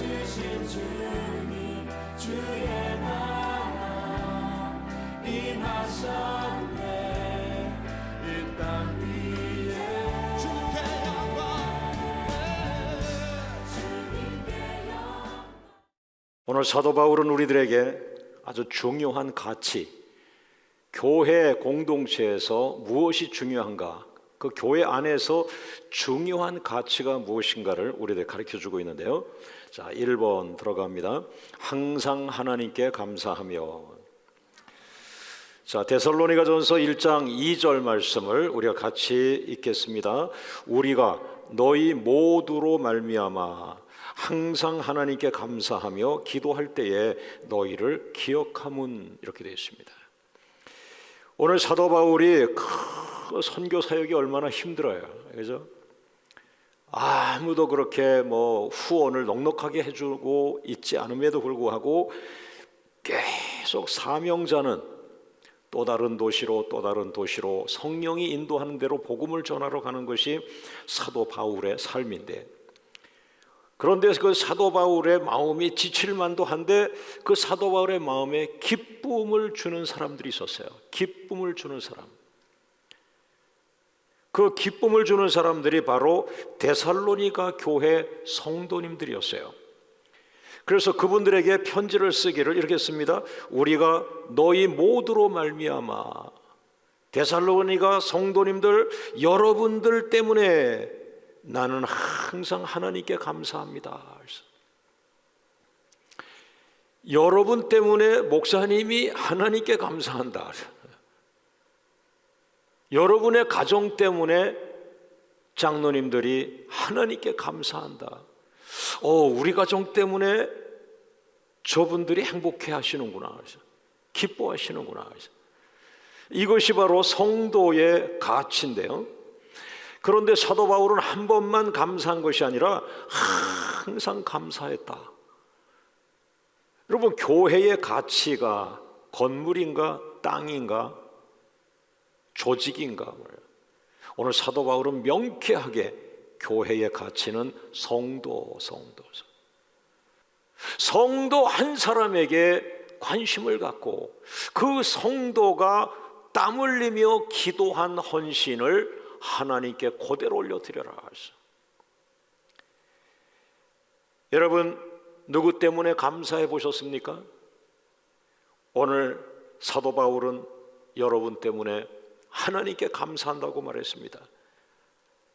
주신 주님 주의 나라 임하셨네. 이 땅 위에 주님께 영광. 오늘 사도 바울은 우리들에게 아주 중요한 가치, 교회 공동체에서 무엇이 중요한가, 그 교회 안에서 중요한 가치가 무엇인가를 우리들 가르쳐주고 있는데요. 자, 1번 들어갑니다. 항상 하나님께 감사하며. 자, 데살로니가전서 1장 2절 말씀을 우리가 같이 읽겠습니다. 우리가 너희 모두로 말미암아 항상 하나님께 감사하며 기도할 때에 너희를 기억함은, 이렇게 되어 있습니다. 오늘 사도 바울이 그 선교 사역이 얼마나 힘들어요, 그죠? 아무도 그렇게 후원을 넉넉하게 해주고 있지 않음에도 불구하고 계속 사명자는 또 다른 도시로 또 다른 도시로 성령이 인도하는 대로 복음을 전하러 가는 것이 사도 바울의 삶인데, 그런데 그 사도 바울의 마음이 지칠만도 한데 그 사도 바울의 마음에 기쁨을 주는 사람들이 있었어요. 기쁨을 주는 사람. 그 기쁨을 주는 사람들이 바로 데살로니가 교회 성도님들이었어요. 그래서 그분들에게 편지를 쓰기를 이렇게 씁니다. 우리가 너희 모두로 말미암아, 데살로니가 성도님들 여러분들 때문에 나는 항상 하나님께 감사합니다. 여러분 때문에 목사님이 하나님께 감사한다. 여러분의 가정 때문에 장로님들이 하나님께 감사한다. 우리 가정 때문에 저분들이 행복해 하시는구나, 기뻐하시는구나. 이것이 바로 성도의 가치인데요. 그런데 사도 바울은 한 번만 감사한 것이 아니라 항상 감사했다. 여러분, 교회의 가치가 건물인가 땅인가 조직인가? 오늘 사도 바울은 명쾌하게 교회의 가치는 성도 한 사람에게 관심을 갖고 그 성도가 땀 흘리며 기도한 헌신을 하나님께 그대로 올려드려라. 여러분, 누구 때문에 감사해 보셨습니까? 오늘 사도 바울은 여러분 때문에 하나님께 감사한다고 말했습니다.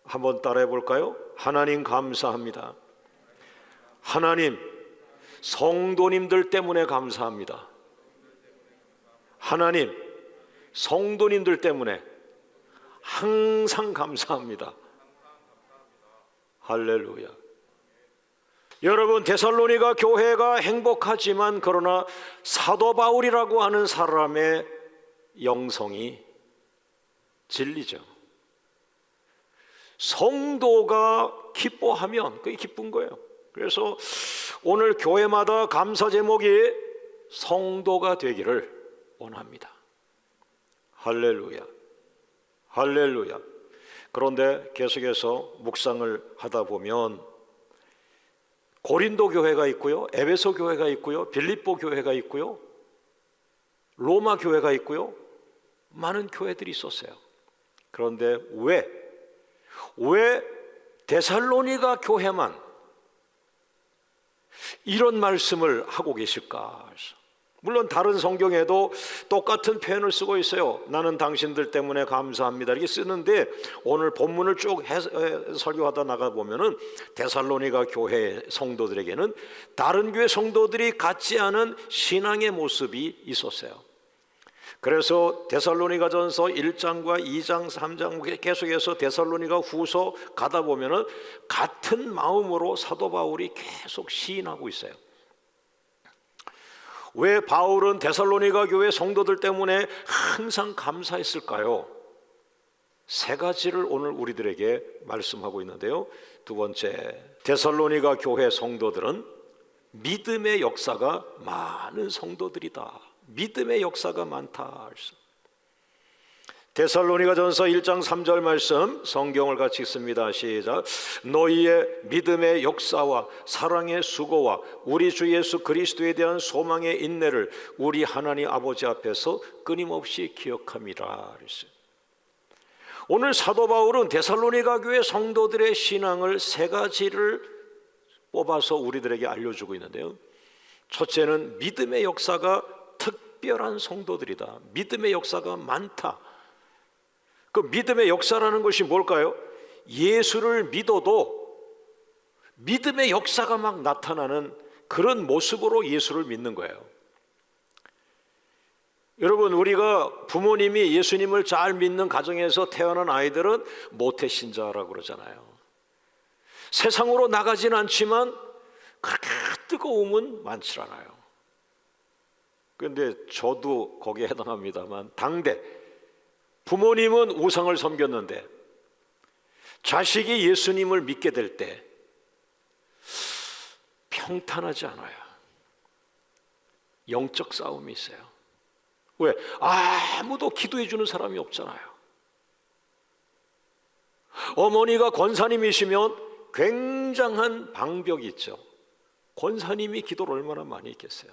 한번 따라해 볼까요? 하나님 감사합니다. 하나님, 성도님들 때문에 감사합니다. 하나님, 성도님들 때문에 항상 감사합니다. 할렐루야. 여러분, 데살로니가 교회가 행복하지만 그러나 사도 바울이라고 하는 사람의 영성이 진리죠. 성도가 기뻐하면 그게 기쁜 거예요. 그래서 오늘 교회마다 감사 제목이 성도가 되기를 원합니다. 할렐루야. 할렐루야. 그런데 계속해서 묵상을 하다 보면 고린도 교회가 있고요, 에베소 교회가 있고요, 빌립보 교회가 있고요, 로마 교회가 있고요, 많은 교회들이 있었어요. 그런데 왜 데살로니가 교회만 이런 말씀을 하고 계실까? 물론 다른 성경에도 똑같은 표현을 쓰고 있어요. 나는 당신들 때문에 감사합니다, 이렇게 쓰는데 오늘 본문을 쭉 설교하다 나가보면은 데살로니가 교회 성도들에게는 다른 교회 성도들이 갖지 않은 신앙의 모습이 있었어요. 그래서 데살로니가전서 1장과 2장, 3장 계속해서 데살로니가 후서 가다 보면은 같은 마음으로 사도 바울이 계속 시인하고 있어요. 왜 바울은 데살로니가 교회 성도들 때문에 항상 감사했을까요? 세 가지를 오늘 우리들에게 말씀하고 있는데요. 두 번째, 데살로니가 교회 성도들은 믿음의 역사가 많은 성도들이다. 믿음의 역사가 많다. 데살로니가전서 1장 3절 말씀 성경을 같이 읽습니다. 시작. 너희의 믿음의 역사와 사랑의 수고와 우리 주 예수 그리스도에 대한 소망의 인내를 우리 하나님 아버지 앞에서 끊임없이 기억함이라 그랬어요. 오늘 사도 바울은 데살로니가 교회 성도들의 신앙을 세 가지를 뽑아서 우리들에게 알려주고 있는데요. 첫째는 믿음의 역사가 특별한 성도들이다. 믿음의 역사가 많다. 그 믿음의 역사라는 것이 뭘까요? 예수를 믿어도 믿음의 역사가 막 나타나는 그런 모습으로 예수를 믿는 거예요. 여러분, 우리가 부모님이 예수님을 잘 믿는 가정에서 태어난 아이들은 모태신자라고 그러잖아요. 세상으로 나가진 않지만 그렇게 뜨거움은 많지 않아요. 그런데 저도 거기에 해당합니다만, 당대 부모님은 우상을 섬겼는데 자식이 예수님을 믿게 될 때 평탄하지 않아요. 영적 싸움이 있어요. 왜? 아무도 기도해 주는 사람이 없잖아요. 어머니가 권사님이시면 굉장한 방벽이 있죠. 권사님이 기도를 얼마나 많이 했겠어요.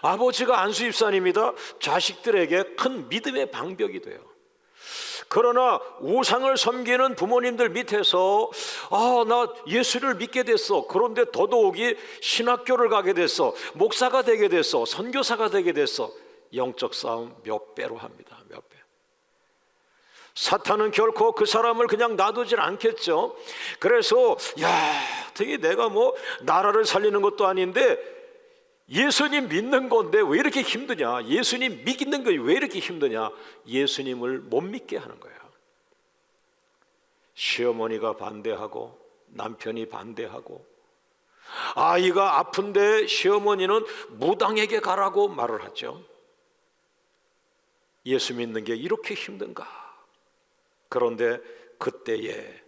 아버지가 안수집사님이다. 자식들에게 큰 믿음의 방벽이 돼요. 그러나 우상을 섬기는 부모님들 밑에서 나 예수를 믿게 됐어. 그런데 더더욱이 신학교를 가게 됐어. 목사가 되게 됐어. 선교사가 되게 됐어. 영적 싸움 몇 배로 합니다. 몇 배. 사탄은 결코 그 사람을 그냥 놔두질 않겠죠. 그래서 되게 내가 뭐 나라를 살리는 것도 아닌데 예수님 믿는 건데 왜 이렇게 힘드냐? 예수님 믿는 거 왜 이렇게 힘드냐? 예수님을 못 믿게 하는 거예요. 시어머니가 반대하고 남편이 반대하고 아이가 아픈데 시어머니는 무당에게 가라고 말을 하죠. 예수 믿는 게 이렇게 힘든가? 그런데 그때에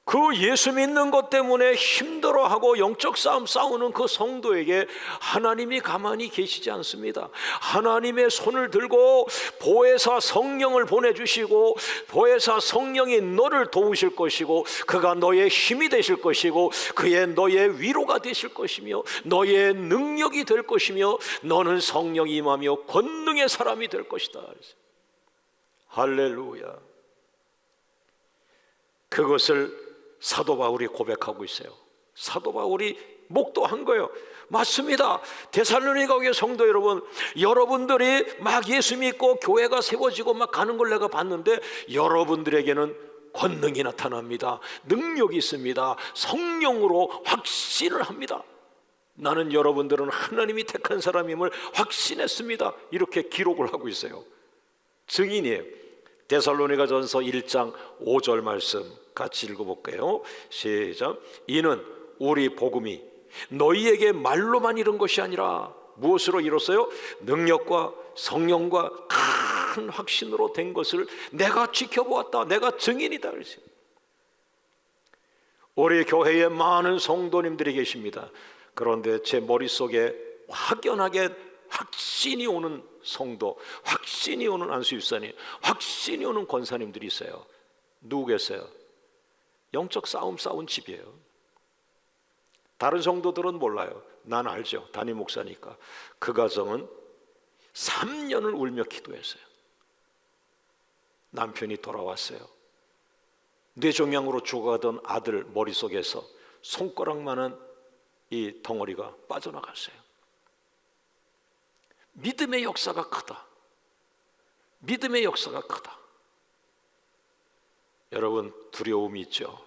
그 예수 믿는 것 때문에 힘들어하고 영적 싸움 싸우는 그 성도에게 하나님이 가만히 계시지 않습니다. 하나님의 손을 들고 보혜사 성령을 보내주시고 보혜사 성령이 너를 도우실 것이고 그가 너의 힘이 되실 것이고 그의 너의 위로가 되실 것이며 너의 능력이 될 것이며 너는 성령이 임하며 권능의 사람이 될 것이다. 할렐루야. 그것을 사도 바울이 고백하고 있어요. 사도 바울이 목도한 거예요. 맞습니다. 데살로니가 교회 성도 여러분, 여러분들이 막 예수 믿고 교회가 세워지고 막 가는 걸 내가 봤는데 여러분들에게는 권능이 나타납니다. 능력이 있습니다. 성령으로 확신을 합니다. 나는 여러분들은 하나님이 택한 사람임을 확신했습니다. 이렇게 기록을 하고 있어요. 증인이에요. 데살로니가전서 1장 5절 말씀 같이 읽어볼게요. 시작. 이는 우리 복음이 너희에게 말로만 이룬 것이 아니라 무엇으로 이뤘어요? 능력과 성령과 큰 확신으로 된 것을 내가 지켜보았다. 내가 증인이다. 그랬어요. 우리 교회에 많은 성도님들이 계십니다. 그런데 제 머릿속에 확연하게 확신이 오는 성도, 확신이 오는 안수집사님, 확신이 오는 권사님들이 있어요. 누구겠어요? 영적 싸움 싸운 집이에요. 다른 성도들은 몰라요. 난 알죠. 담임 목사니까. 그 가정은 3년을 울며 기도했어요. 남편이 돌아왔어요. 뇌종양으로 죽어가던 아들 머릿속에서 손가락만한 이 덩어리가 빠져나갔어요. 믿음의 역사가 크다. 믿음의 역사가 크다. 여러분, 두려움이 있죠.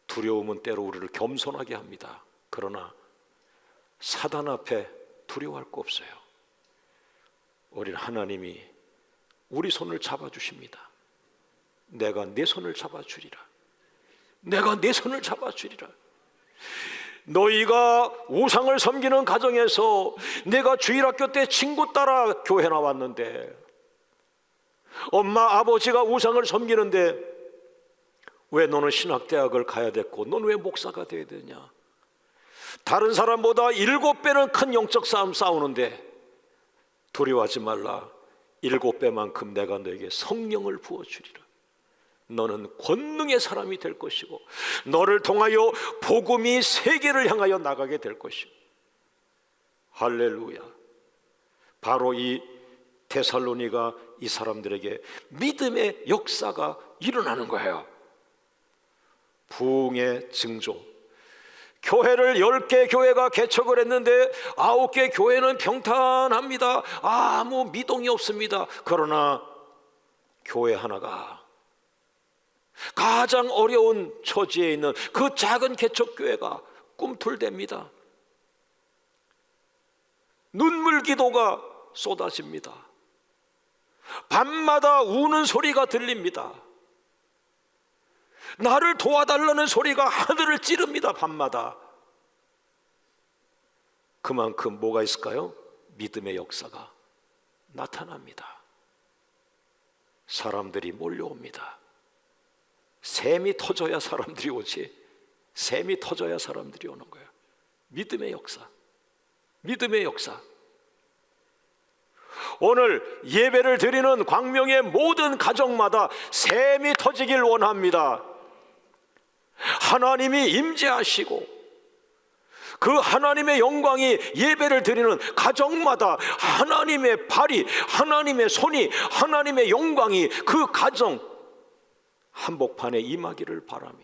두려움은 때로 우리를 겸손하게 합니다. 그러나 사단 앞에 두려워할 거 없어요. 우리는 하나님이 우리 손을 잡아주십니다. 내가 내 손을 잡아주리라. 내가 내 손을 잡아주리라. 너희가 우상을 섬기는 가정에서 내가 주일학교 때 친구 따라 교회 나왔는데 엄마 아버지가 우상을 섬기는데 왜 너는 신학대학을 가야 됐고 넌 왜 목사가 돼야 되냐? 다른 사람보다 7배는 큰 영적 싸움 싸우는데 두려워하지 말라. 7배만큼 내가 너에게 성령을 부어주리라. 너는 권능의 사람이 될 것이고 너를 통하여 복음이 세계를 향하여 나가게 될 것이고. 할렐루야. 바로 이 데살로니가 이 사람들에게 믿음의 역사가 일어나는 거예요. 부흥의 징조. 교회를 10개 교회가 개척을 했는데 9개 교회는 평탄합니다. 아무 미동이 없습니다. 그러나 교회 하나가 가장 어려운 처지에 있는 그 작은 개척교회가 꿈틀댑니다. 눈물 기도가 쏟아집니다. 밤마다 우는 소리가 들립니다. 나를 도와달라는 소리가 하늘을 찌릅니다. 밤마다. 그만큼 뭐가 있을까요? 믿음의 역사가 나타납니다. 사람들이 몰려옵니다. 샘이 터져야 사람들이 오지. 샘이 터져야 사람들이 오는 거예요. 믿음의 역사. 믿음의 역사. 오늘 예배를 드리는 광명의 모든 가정마다 샘이 터지길 원합니다. 하나님이 임재하시고 그 하나님의 영광이 예배를 드리는 가정마다 하나님의 발이, 하나님의 손이, 하나님의 영광이 그 가정 한복판에 임하기를 바라며,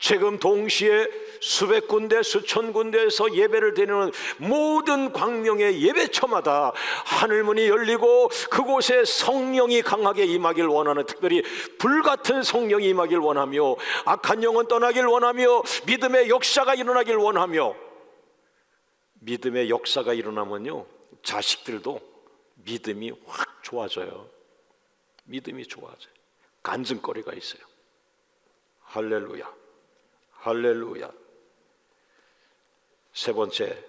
지금 동시에 수백 군데 수천 군데에서 예배를 드리는 모든 광명의 예배처마다 하늘문이 열리고 그곳에 성령이 강하게 임하길 원하는, 특별히 불같은 성령이 임하길 원하며, 악한 영은 떠나길 원하며, 믿음의 역사가 일어나길 원하며. 믿음의 역사가 일어나면요, 자식들도 믿음이 확 좋아져요. 믿음이 좋아져요. 간증거리가 있어요. 할렐루야, 할렐루야. 세 번째,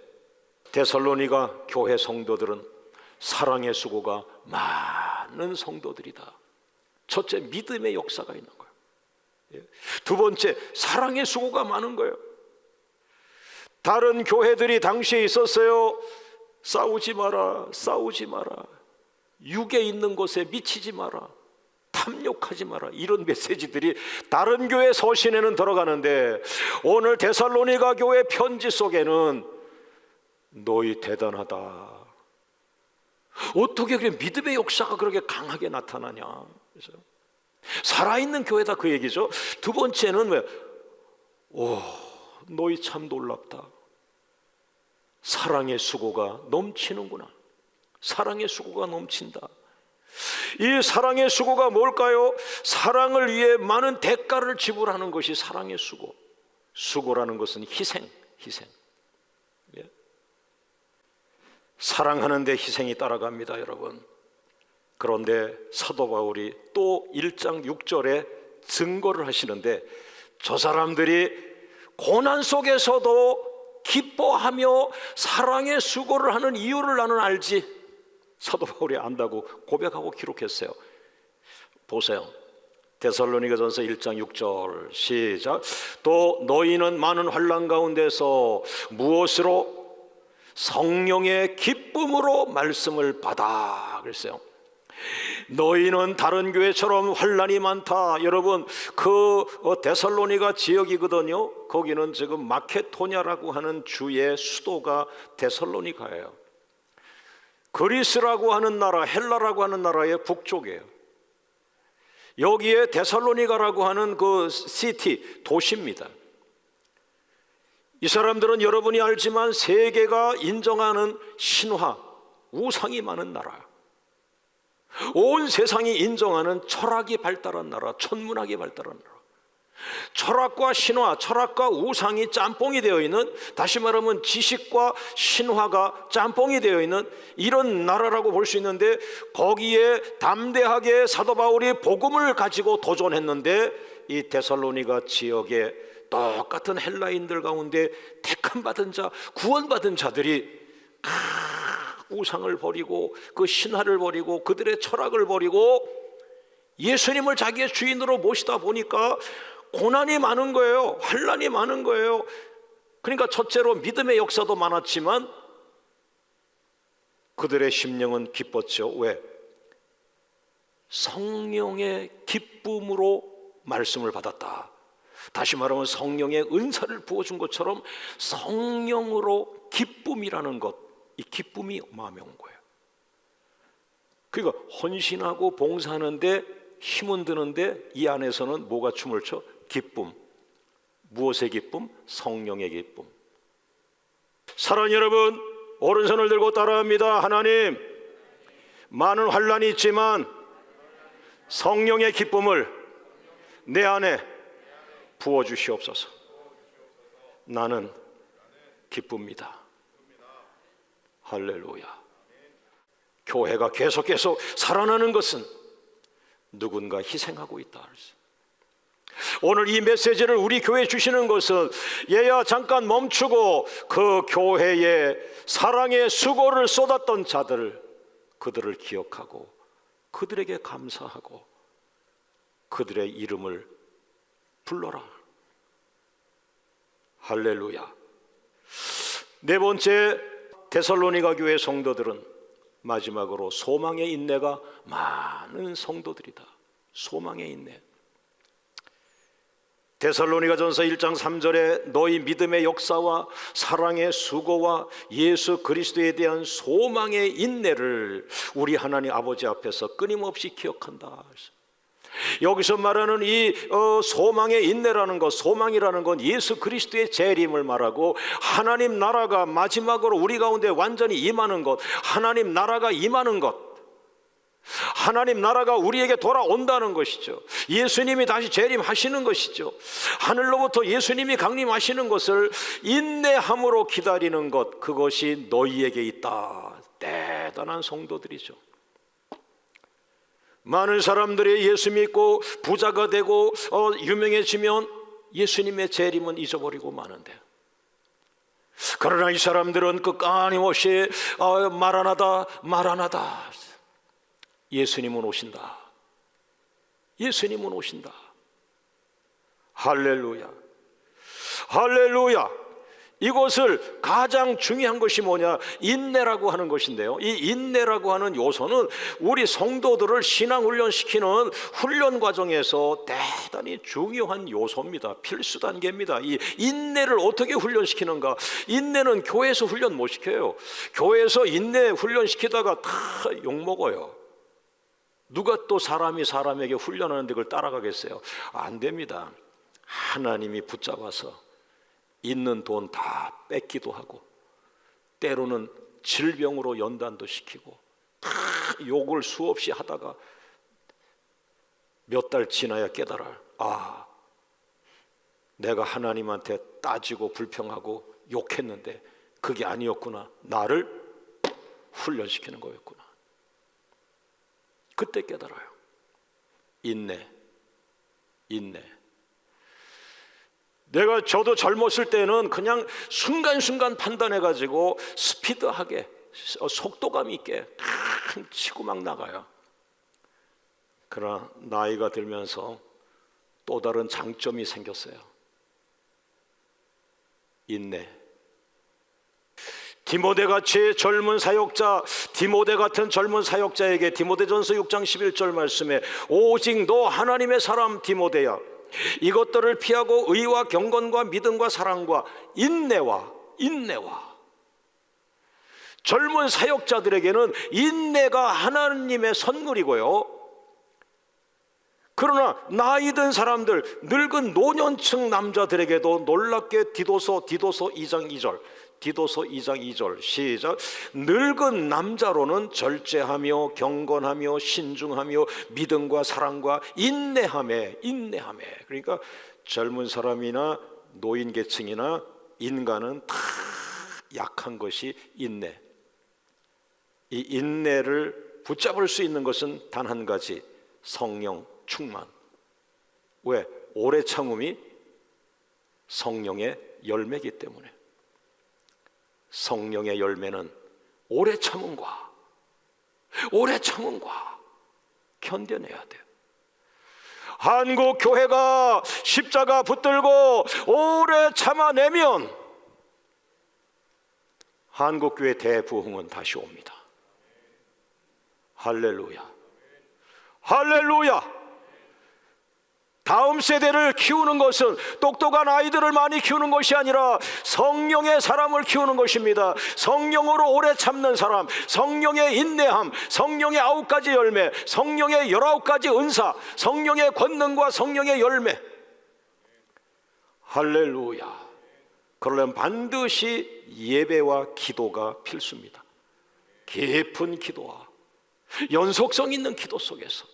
데살로니가 교회 성도들은 사랑의 수고가 많은 성도들이다. 첫째, 믿음의 역사가 있는 거예요. 두 번째, 사랑의 수고가 많은 거예요. 다른 교회들이 당시에 있었어요. 싸우지 마라, 싸우지 마라, 육에 있는 것에 미치지 마라, 탐욕하지 마라, 이런 메시지들이 다른 교회 서신에는 들어가는데, 오늘 데살로니가 교회 편지 속에는 너희 대단하다. 어떻게 그래 믿음의 역사가 그렇게 강하게 나타나냐. 그래서 살아있는 교회다, 그 얘기죠. 두 번째는 왜? 오, 너희 참 놀랍다. 사랑의 수고가 넘치는구나. 사랑의 수고가 넘친다. 이 사랑의 수고가 뭘까요? 사랑을 위해 많은 대가를 지불하는 것이 사랑의 수고. 수고라는 것은 희생, 희생. 예? 사랑하는데 희생이 따라갑니다, 여러분. 그런데 사도 바울이 또 1장 6절에 증거를 하시는데, 저 사람들이 고난 속에서도 기뻐하며 사랑의 수고를 하는 이유를 나는 알지. 사도 바울이 안다고 고백하고 기록했어요. 보세요. 데살로니가전서 1장 6절 시작. 또 너희는 많은 환난 가운데서 무엇으로? 성령의 기쁨으로 말씀을 받아. 그랬어요. 너희는 다른 교회처럼 환난이 많다. 여러분, 그 데살로니가 지역이거든요. 거기는 지금 마케도냐라고 하는 주의 수도가 데살로니가예요. 그리스라고 하는 나라, 헬라라고 하는 나라의 북쪽이에요. 여기에 데살로니가라고 하는 그 시티, 도시입니다. 이 사람들은 여러분이 알지만 세계가 인정하는 신화, 우상이 많은 나라, 온 세상이 인정하는 철학이 발달한 나라, 천문학이 발달한 나라. 철학과 신화, 철학과 우상이 짬뽕이 되어 있는, 다시 말하면 지식과 신화가 짬뽕이 되어 있는 이런 나라라고 볼 수 있는데, 거기에 담대하게 사도 바울이 복음을 가지고 도전했는데, 이 데살로니가 지역에 똑같은 헬라인들 가운데 택함받은 자, 구원받은 자들이 우상을 버리고 그 신화를 버리고 그들의 철학을 버리고 예수님을 자기의 주인으로 모시다 보니까 고난이 많은 거예요. 환난이 많은 거예요. 그러니까 첫째로 믿음의 역사도 많았지만 그들의 심령은 기뻤죠. 왜? 성령의 기쁨으로 말씀을 받았다. 다시 말하면 성령의 은사를 부어준 것처럼 성령으로 기쁨이라는 것, 이 기쁨이 마음에 온 거예요. 그러니까 헌신하고 봉사하는데 힘은 드는데 이 안에서는 뭐가 춤을 춰? 기쁨. 무엇의 기쁨? 성령의 기쁨. 사랑하는 여러분, 오른손을 들고 따라합니다. 하나님, 많은 환난이 있지만 성령의 기쁨을 내 안에 부어주시옵소서. 나는 기쁩니다. 할렐루야. 교회가 계속 살아나는 것은 누군가 희생하고 있다. 오늘 이 메시지를 우리 교회에 주시는 것은 얘야 잠깐 멈추고 그 교회에 사랑의 수고를 쏟았던 자들, 그들을 기억하고 그들에게 감사하고 그들의 이름을 불러라. 할렐루야. 네 번째, 데살로니가 교회 성도들은 마지막으로 소망의 인내가 많은 성도들이다. 소망의 인내. 데살로니가전서 1장 3절에 너희 믿음의 역사와 사랑의 수고와 예수 그리스도에 대한 소망의 인내를 우리 하나님 아버지 앞에서 끊임없이 기억한다. 여기서 말하는 이 소망의 인내라는 것, 소망이라는 건 예수 그리스도의 재림을 말하고 하나님 나라가 마지막으로 우리 가운데 완전히 임하는 것, 하나님 나라가 임하는 것, 하나님 나라가 우리에게 돌아온다는 것이죠. 예수님이 다시 재림하시는 것이죠. 하늘로부터 예수님이 강림하시는 것을 인내함으로 기다리는 것, 그것이 너희에게 있다. 대단한 성도들이죠. 많은 사람들이 예수 믿고 부자가 되고 유명해지면 예수님의 재림은 잊어버리고 마는데, 그러나 이 사람들은 끊임없이 마라나다 마라나다, 예수님은 오신다, 예수님은 오신다. 할렐루야, 할렐루야. 이것을 가장 중요한 것이 뭐냐? 인내라고 하는 것인데요, 이 인내라고 하는 요소는 우리 성도들을 신앙훈련시키는 훈련 과정에서 대단히 중요한 요소입니다. 필수 단계입니다. 이 인내를 어떻게 훈련시키는가? 인내는 교회에서 훈련 못 시켜요. 교회에서 인내 훈련시키다가 다 욕먹어요. 누가 또 사람이 사람에게 훈련하는데 그걸 따라가겠어요? 안 됩니다. 하나님이 붙잡아서 있는 돈 다 뺏기도 하고 때로는 질병으로 연단도 시키고 다 욕을 수없이 하다가 몇 달 지나야 깨달아, 아, 내가 하나님한테 따지고 불평하고 욕했는데 그게 아니었구나, 나를 훈련시키는 거였구나. 그때 깨달아요. 인내, 인내. 저도 젊었을 때는 그냥 순간순간 판단해가지고 스피드하게 속도감 있게 치고 막 나가요. 그러나 나이가 들면서 또 다른 장점이 생겼어요. 인내. 디모데같이 젊은 사역자, 디모데 같은 젊은 사역자에게 디모데전서 6장 11절 말씀에 오직 너 하나님의 사람 디모데야, 이것들을 피하고 의와 경건과 믿음과 사랑과 인내와 젊은 사역자들에게는 인내가 하나님의 선물이고요, 그러나 나이 든 사람들, 늙은 노년층 남자들에게도 놀랍게 디도서 2장 2절, 디도서 2장 2절 시작. 늙은 남자로는 절제하며 경건하며 신중하며 믿음과 사랑과 인내하며. 그러니까 젊은 사람이나 노인 계층이나 인간은 다 약한 것이 인내. 이 인내를 붙잡을 수 있는 것은 단 한 가지, 성령 충만. 왜? 오래 참음이 성령의 열매이기 때문에. 성령의 열매는 오래 참음과 견뎌내야 돼요. 한국 교회가 십자가 붙들고 오래 참아내면 한국 교회 대부흥은 다시 옵니다. 할렐루야. 할렐루야. 다음 세대를 키우는 것은 똑똑한 아이들을 많이 키우는 것이 아니라 성령의 사람을 키우는 것입니다. 성령으로 오래 참는 사람, 성령의 인내함, 성령의 9가지 열매, 성령의 19가지 은사, 성령의 권능과 성령의 열매. 할렐루야. 그러려면 반드시 예배와 기도가 필수입니다. 깊은 기도와 연속성 있는 기도 속에서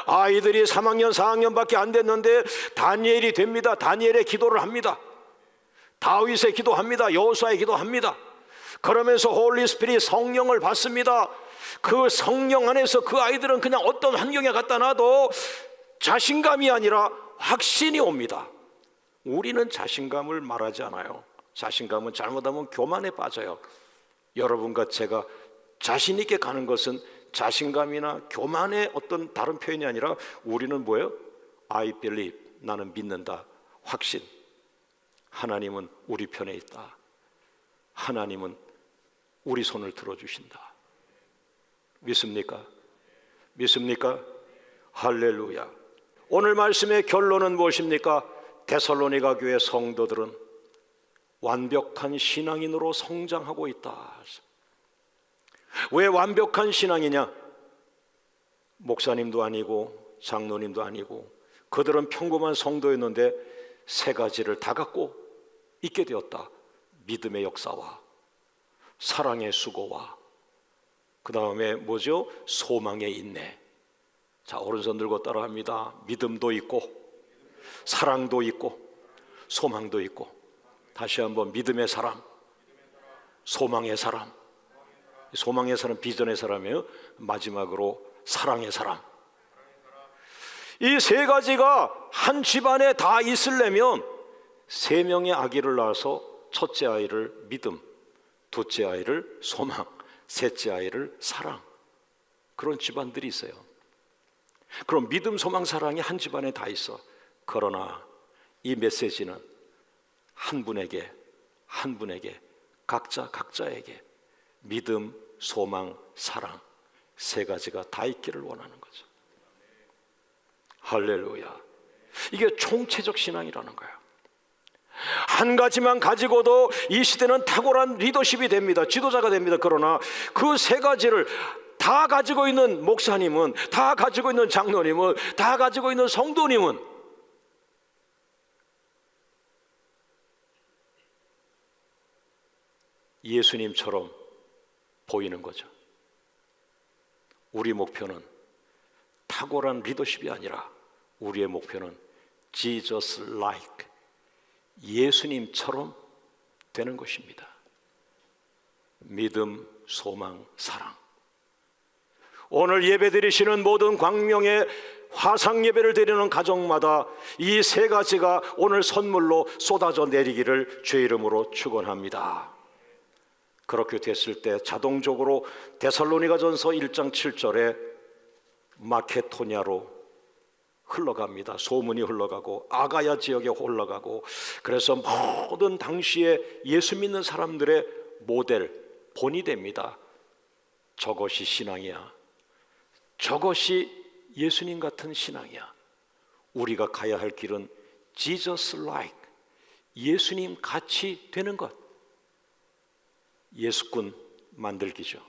아이들이 3학년 4학년밖에 안 됐는데 다니엘이 됩니다. 다니엘의 기도를 합니다. 다윗의 기도합니다. 여호수아의 기도합니다. 그러면서 홀리 스피릿 성령을 받습니다. 그 성령 안에서 그 아이들은 그냥 어떤 환경에 갖다 놔도 자신감이 아니라 확신이 옵니다. 우리는 자신감을 말하지 않아요. 자신감은 잘못하면 교만에 빠져요. 여러분과 제가 자신 있게 가는 것은 자신감이나 교만의 어떤 다른 표현이 아니라 우리는 뭐예요? I believe, 나는 믿는다. 확신. 하나님은 우리 편에 있다. 하나님은 우리 손을 들어주신다. 믿습니까? 믿습니까? 할렐루야. 오늘 말씀의 결론은 무엇입니까? 데살로니가 교회 성도들은 완벽한 신앙인으로 성장하고 있다. 왜 완벽한 신앙이냐? 목사님도 아니고 장로님도 아니고 그들은 평범한 성도였는데 3가지를 다 갖고 있게 되었다. 믿음의 역사와 사랑의 수고와 그 다음에 뭐죠? 소망의 인내. 자, 오른손 들고 따라합니다. 믿음도 있고 사랑도 있고 소망도 있고. 다시 한번 믿음의 사람, 소망의 사람. 소망의 사람, 비전의 사람이에요. 마지막으로 사랑의 사람. 이 3가지가 한 집안에 다 있으려면 3명의 아기를 낳아서 첫째 아이를 믿음, 둘째 아이를 소망, 셋째 아이를 사랑. 그런 집안들이 있어요. 그럼 믿음, 소망, 사랑이 한 집안에 다 있어. 그러나 이 메시지는 한 분에게 각자에게 믿음, 소망, 사랑 3가지가 다 있기를 원하는 거죠. 할렐루야. 이게 총체적 신앙이라는 거예요. 한 가지만 가지고도 이 시대는 탁월한 리더십이 됩니다. 지도자가 됩니다. 그러나 그 3가지를 다 가지고 있는 목사님은, 다 가지고 있는 장로님은, 다 가지고 있는 성도님은 예수님처럼 보이는 거죠. 우리 목표는 탁월한 리더십이 아니라 우리의 목표는 Jesus like, 예수님처럼 되는 것입니다. 믿음, 소망, 사랑. 오늘 예배 드리시는 모든 광명의 화상 예배를 드리는 가정마다 이 3가지가 오늘 선물로 쏟아져 내리기를 주의 이름으로 축원합니다. 그렇게 됐을 때 자동적으로 데살로니가전서 1장 7절에 마케도냐로 흘러갑니다. 소문이 흘러가고 아가야 지역에 흘러가고, 그래서 모든 당시에 예수 믿는 사람들의 모델, 본이 됩니다. 저것이 신앙이야. 저것이 예수님 같은 신앙이야. 우리가 가야 할 길은 Jesus like, 예수님 같이 되는 것. 예수꾼 만들기죠.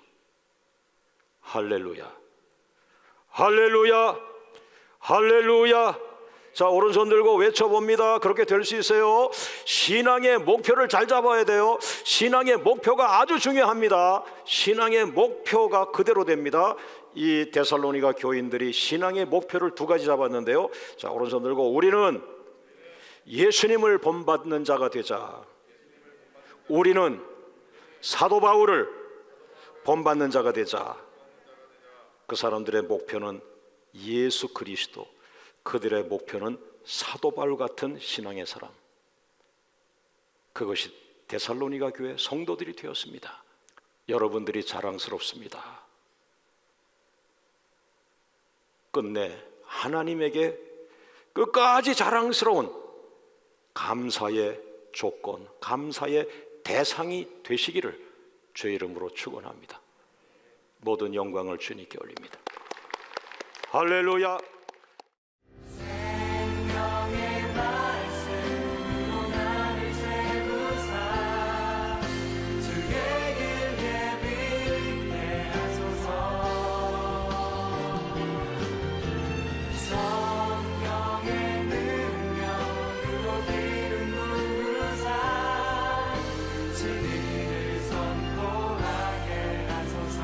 할렐루야. 할렐루야. 할렐루야. 자, 오른손 들고 외쳐봅니다. 그렇게 될 수 있어요. 신앙의 목표를 잘 잡아야 돼요. 신앙의 목표가 아주 중요합니다. 신앙의 목표가 그대로 됩니다. 이 데살로니가 교인들이 신앙의 목표를 2가지 잡았는데요. 자, 오른손 들고 우리는 예수님을 본받는 자가 되자. 우리는 사도 바울을 본받는 자가 되자. 그 사람들의 목표는 예수 그리스도, 그들의 목표는 사도 바울 같은 신앙의 사람. 그것이 데살로니가 교회 성도들이 되었습니다. 여러분들이 자랑스럽습니다. 끝내 하나님에게 끝까지 자랑스러운 감사의 조건, 감사의 대상이 되시기를 주의 이름으로 축원합니다. 모든 영광을 주님께 올립니다. 할렐루야. 생명의 말씀으로 나를 채우사 주의 길 예비케 하소서. 성령의 능력으로 기름 부으사 진리를 선포하게 하소서.